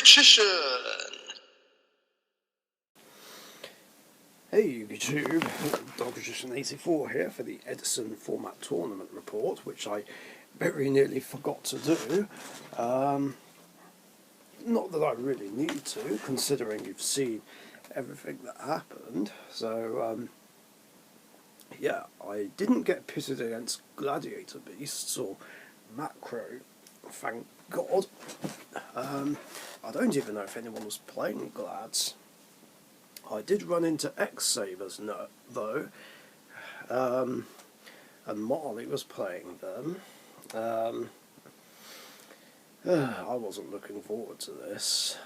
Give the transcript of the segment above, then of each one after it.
magician. Hey YouTube, Magician84 here for the Edison format tournament report, which I very nearly forgot to do. Not that I really need to, considering you've seen everything that happened. So, yeah, I didn't get pitted against Gladiator Beasts or Macro, thank God. I don't even know if anyone was playing Glads. I did run into X-Sabers though, and Marley was playing them. I wasn't looking forward to this.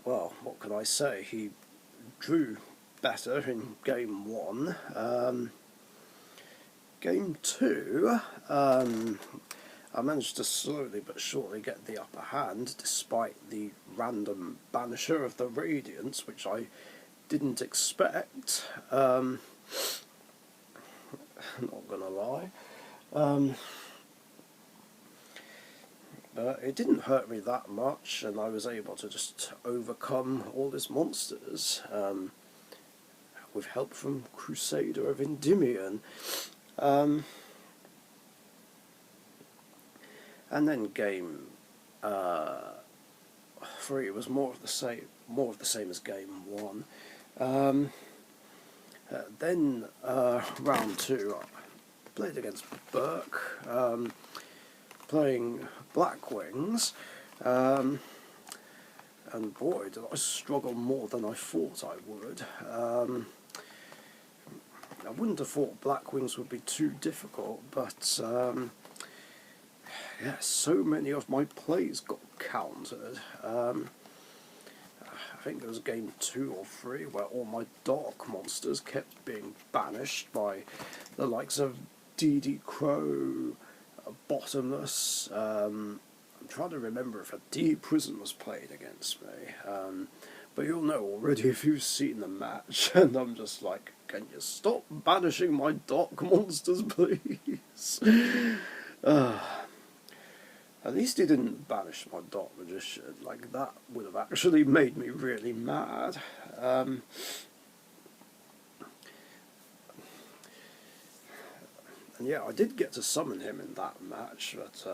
Well, what can I say? He drew better in game 1. Game 2, I managed to slowly but surely get the upper hand, despite the random banisher of the Radiance, which I didn't expect. Not gonna lie. But it didn't hurt me that much, and I was able to just overcome all his monsters, with help from Crusader of Endymion. And then game 3 was more of the same as game 1. Then round 2, I played against Berk, playing Blackwings, and boy, did I struggle more than I thought I would. I wouldn't have thought Blackwings would be too difficult, but yeah, so many of my plays got countered. I think it was game 2 or 3 where all my dark monsters kept being banished by the likes of DD Crow, Bottomless. I'm trying to remember if a D Prison was played against me. But you'll know already if you've seen the match, and I'm just like, can you stop banishing my dark monsters, please? At least he didn't banish my Dark Magician. Like, that would have actually made me really mad. And yeah, I did get to summon him in that match, but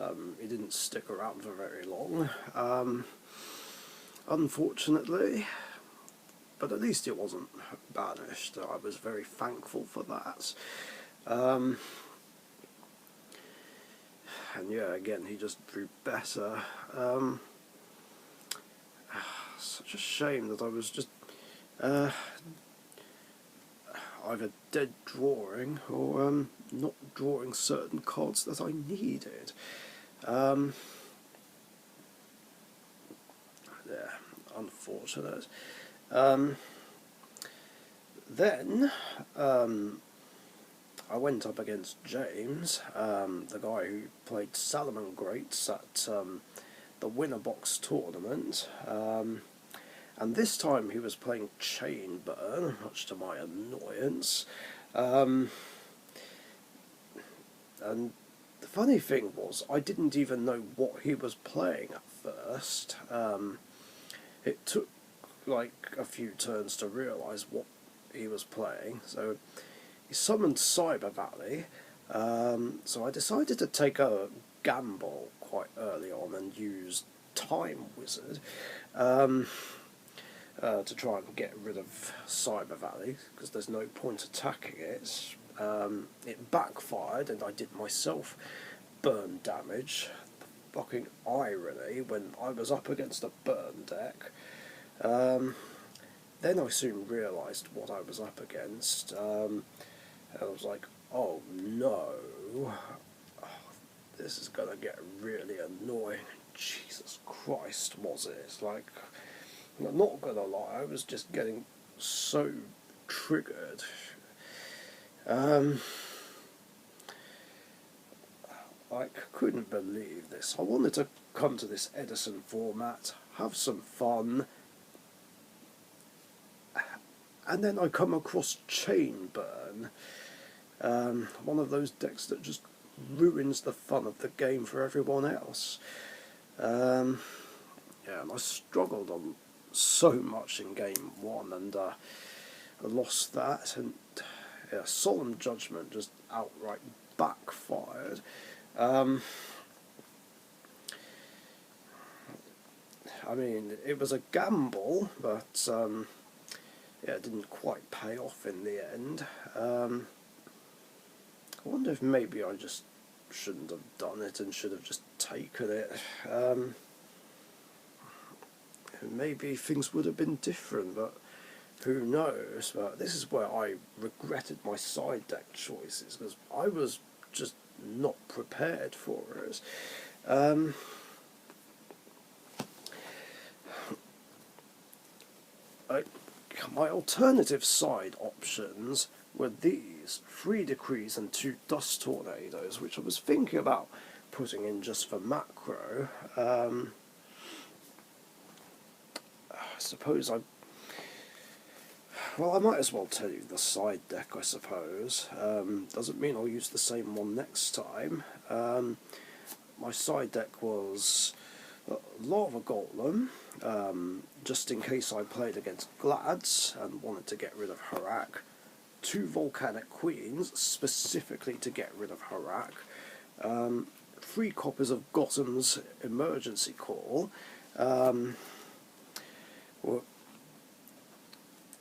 he didn't stick around for very long, unfortunately. But at least it wasn't banished. I was very thankful for that. And yeah, again, he just drew better. Such a shame that I was just either dead drawing or not drawing certain cards that I needed. Yeah, unfortunate. Then I went up against James, the guy who played Salomon Greats at the Winner Box tournament, and this time he was playing Chain Burn, much to my annoyance. And the funny thing was, I didn't even know what he was playing at first. It took like a few turns to realise what he was playing, so he summoned Cyber Valley, so I decided to take a gamble quite early on and use Time Wizard to try and get rid of Cyber Valley, because there's no point attacking it. It backfired and I did myself burn damage. The fucking irony when I was up against a burn deck. Then I soon realised what I was up against. And I was like, oh no, this is going to get really annoying. Jesus Christ, was it? Like, I'm not going to lie, I was just getting so triggered. I couldn't believe this. I wanted to come to this Edison format, have some fun, and then I come across Chain Burn, one of those decks that just ruins the fun of the game for everyone else. Yeah, and I struggled on so much in game 1, and I lost that, and yeah, Solemn Judgment just outright backfired. I mean, it was a gamble, but yeah, it didn't quite pay off in the end. I wonder if maybe I just shouldn't have done it and should have just taken it. Maybe things would have been different, but who knows. But this is where I regretted my side deck choices, because I was just not prepared for it. My alternative side options were these: 3 Decrees and 2 Dust Tornadoes, which I was thinking about putting in just for macro. I suppose well, I might as well tell you the side deck, I suppose. Doesn't mean I'll use the same one next time. My side deck was Lava Golem, just in case I played against Glads and wanted to get rid of Harak. 2 Volcanic Queens, specifically to get rid of Harak. 3 copies of Gotham's Emergency Call,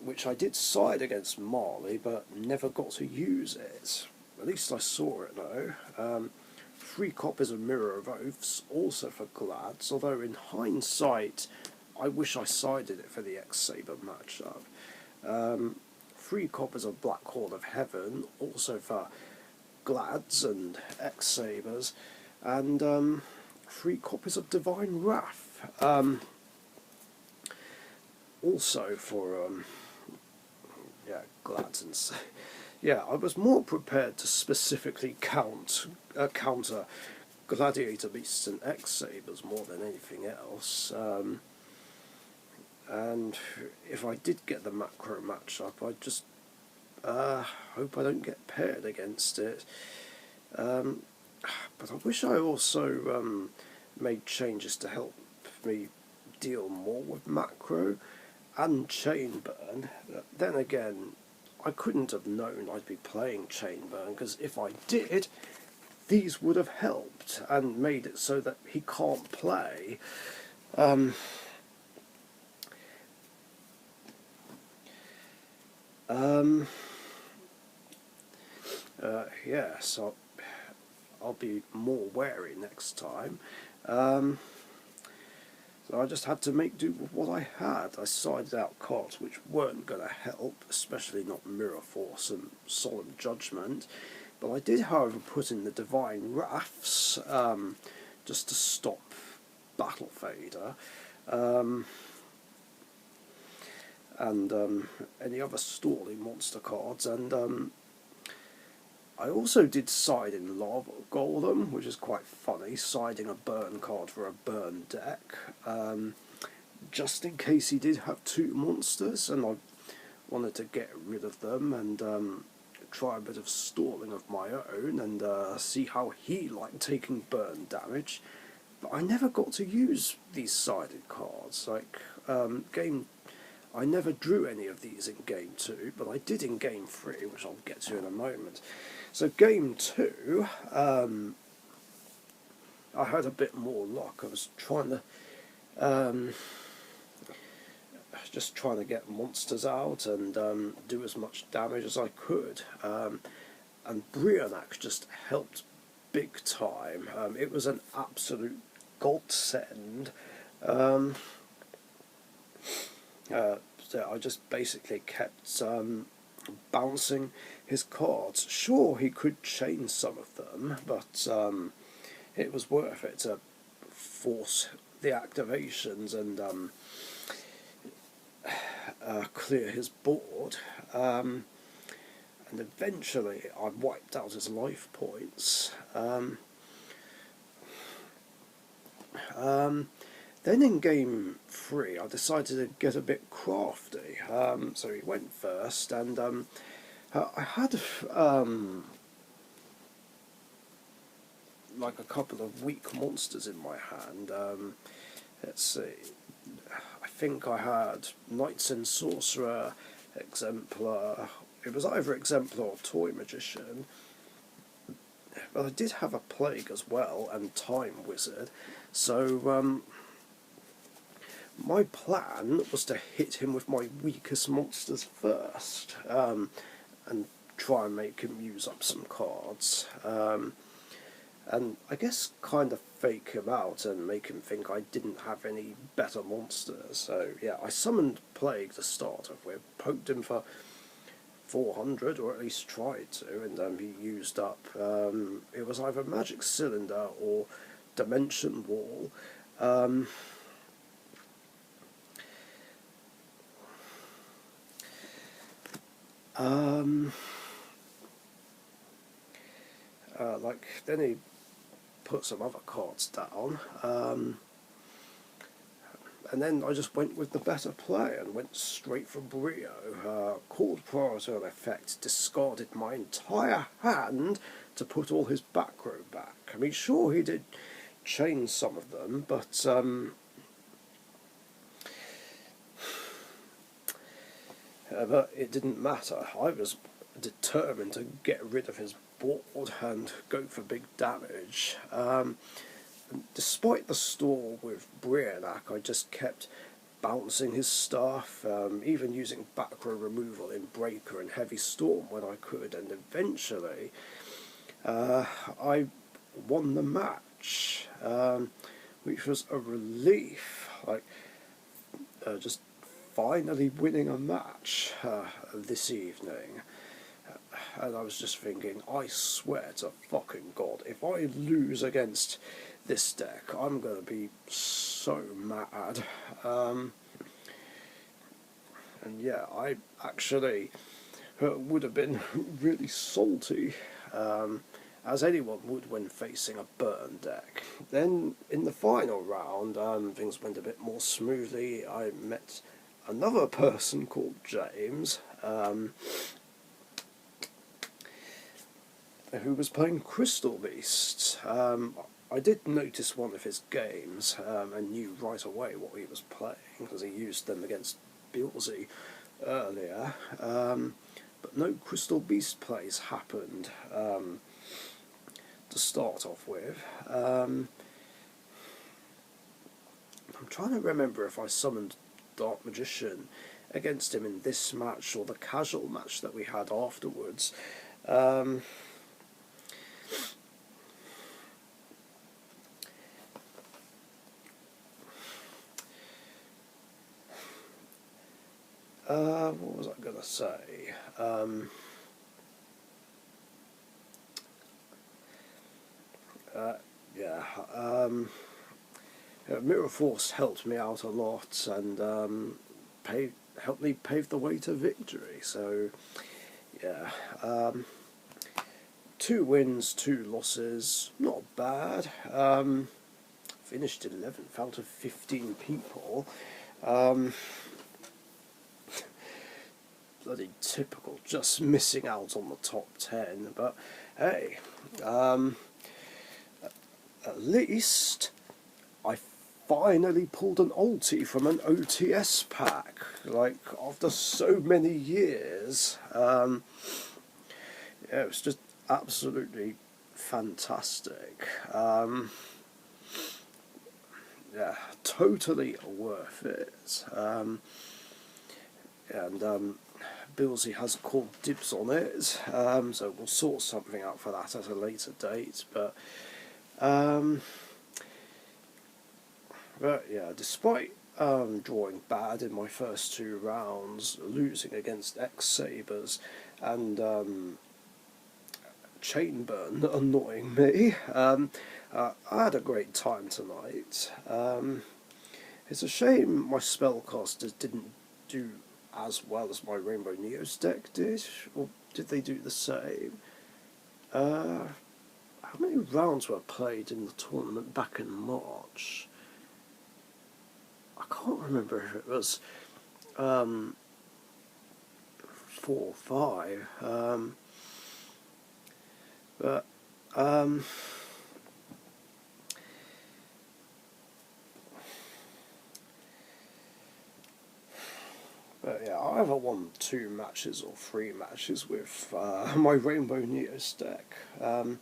which I did side against Marley, but never got to use it. At least I saw it though. 3 copies of Mirror of Oaths, also for Glads, although in hindsight I wish I sided it for the X-Saber matchup. 3 copies of Black Horde of Heaven, also for Glads and X-Sabers, and 3 copies of Divine Wrath, also for yeah, Glads and yeah, I was more prepared to specifically counter Gladiator Beasts and X-Sabers more than anything else. And if I did get the macro matchup, I just hope I don't get paired against it. But I wish I also made changes to help me deal more with macro and chain burn. Then again, I couldn't have known I'd be playing chain burn, because if I did, these would have helped and made it so that he can't play. Yeah, so I'll be more wary next time. So I just had to make do with what I had. I sided out cards which weren't going to help, especially not Mirror Force and Solemn Judgment. But I did, however, put in the Divine Wraths, just to stop Battle Fader, and any other stalling monster cards, and I also did side in Lava Golem, which is quite funny, siding a burn card for a burn deck, just in case he did have 2 monsters, and I wanted to get rid of them and try a bit of stalling of my own and see how he liked taking burn damage. But I never got to use these sided cards. Like, I never drew any of these in Game 2, but I did in Game 3, which I'll get to in a moment. So Game 2, I had a bit more luck. I was trying to, just trying to get monsters out and do as much damage as I could. And Brionac just helped big time. It was an absolute godsend. So I just basically kept bouncing his cards. Sure, he could chain some of them, but it was worth it to force the activations and clear his board. And eventually I wiped out his life points. Then in Game 3 I decided to get a bit crafty, so he went first, and I had like a couple of weak monsters in my hand. Let's see. I think I had Knights and Sorcerer, Exemplar. It was either Exemplar or Toy Magician. But I did have a Plague as well, and Time Wizard. So, my plan was to hit him with my weakest monsters first, and try and make him use up some cards. And I guess kind of fake him out and make him think I didn't have any better monsters. So yeah, I summoned Plague to start off with, poked him for 400, or at least tried to, and he used up, it was either Magic Cylinder or Dimension Wall. Like, then he put some other cards down, and then I just went with the better play and went straight for Brio. Called prior to an effect, discarded my entire hand to put all his back row back. I mean, sure, he did change some of them, but it didn't matter. I was determined to get rid of his board and go for big damage. Despite the stall with Brianak, I just kept bouncing his stuff, even using back row removal in Breaker and Heavy Storm when I could, and eventually I won the match, which was a relief. Like, just finally winning a match this evening. And I was just thinking, I swear to fucking God, if I lose against this deck, I'm going to be so mad. And yeah, I actually would have been really salty, as anyone would when facing a burn deck. Then, in the final round, things went a bit more smoothly. I met another person called James, who was playing Crystal Beast. I did notice one of his games, and knew right away what he was playing, because he used them against Bilsey earlier, but no Crystal Beast plays happened to start off with. I'm trying to remember if I summoned Dark Magician against him in this match or the casual match that we had afterwards. What was I going to say? Mirror Force helped me out a lot and helped me pave the way to victory. So, yeah, 2 wins, 2 losses, not bad. Finished 11th out of 15 people. Bloody typical, just missing out on the top 10, but hey, at least I finally pulled an ulti from an OTS pack, like, after so many years. Yeah, it was just absolutely fantastic. Yeah, totally worth it. And Bilsey has called dibs on it, so we'll sort something out for that at a later date. But yeah, despite drawing bad in my first 2 rounds, losing against X-Sabers and Chainburn annoying me, I had a great time tonight. It's a shame my spellcasters didn't do as well as my Rainbow Neos deck did, or did they do the same? How many rounds were played in the tournament back in March? I can't remember if it was 4 or 5, but I ever won 2 matches or 3 matches with my Rainbow Neos deck. I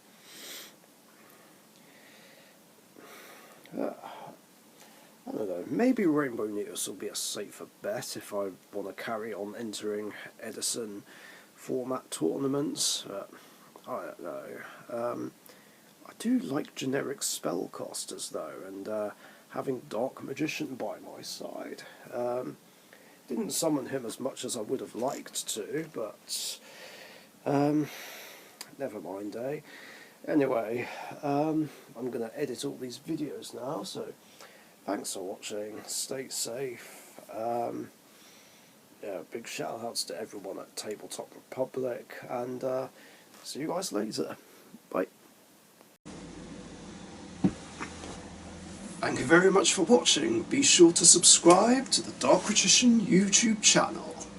don't know, maybe Rainbow Neos will be a safer bet if I want to carry on entering Edison format tournaments, but I don't know. I do like generic spellcasters though, and having Dark Magician by my side. Didn't summon him as much as I would have liked to, but never mind, eh? Anyway, I'm going to edit all these videos now, so thanks for watching, stay safe. Yeah, big shout outs to everyone at Tabletop Republic, and see you guys later. Bye. Thank you very much for watching. Be sure to subscribe to the Dark Magician YouTube channel.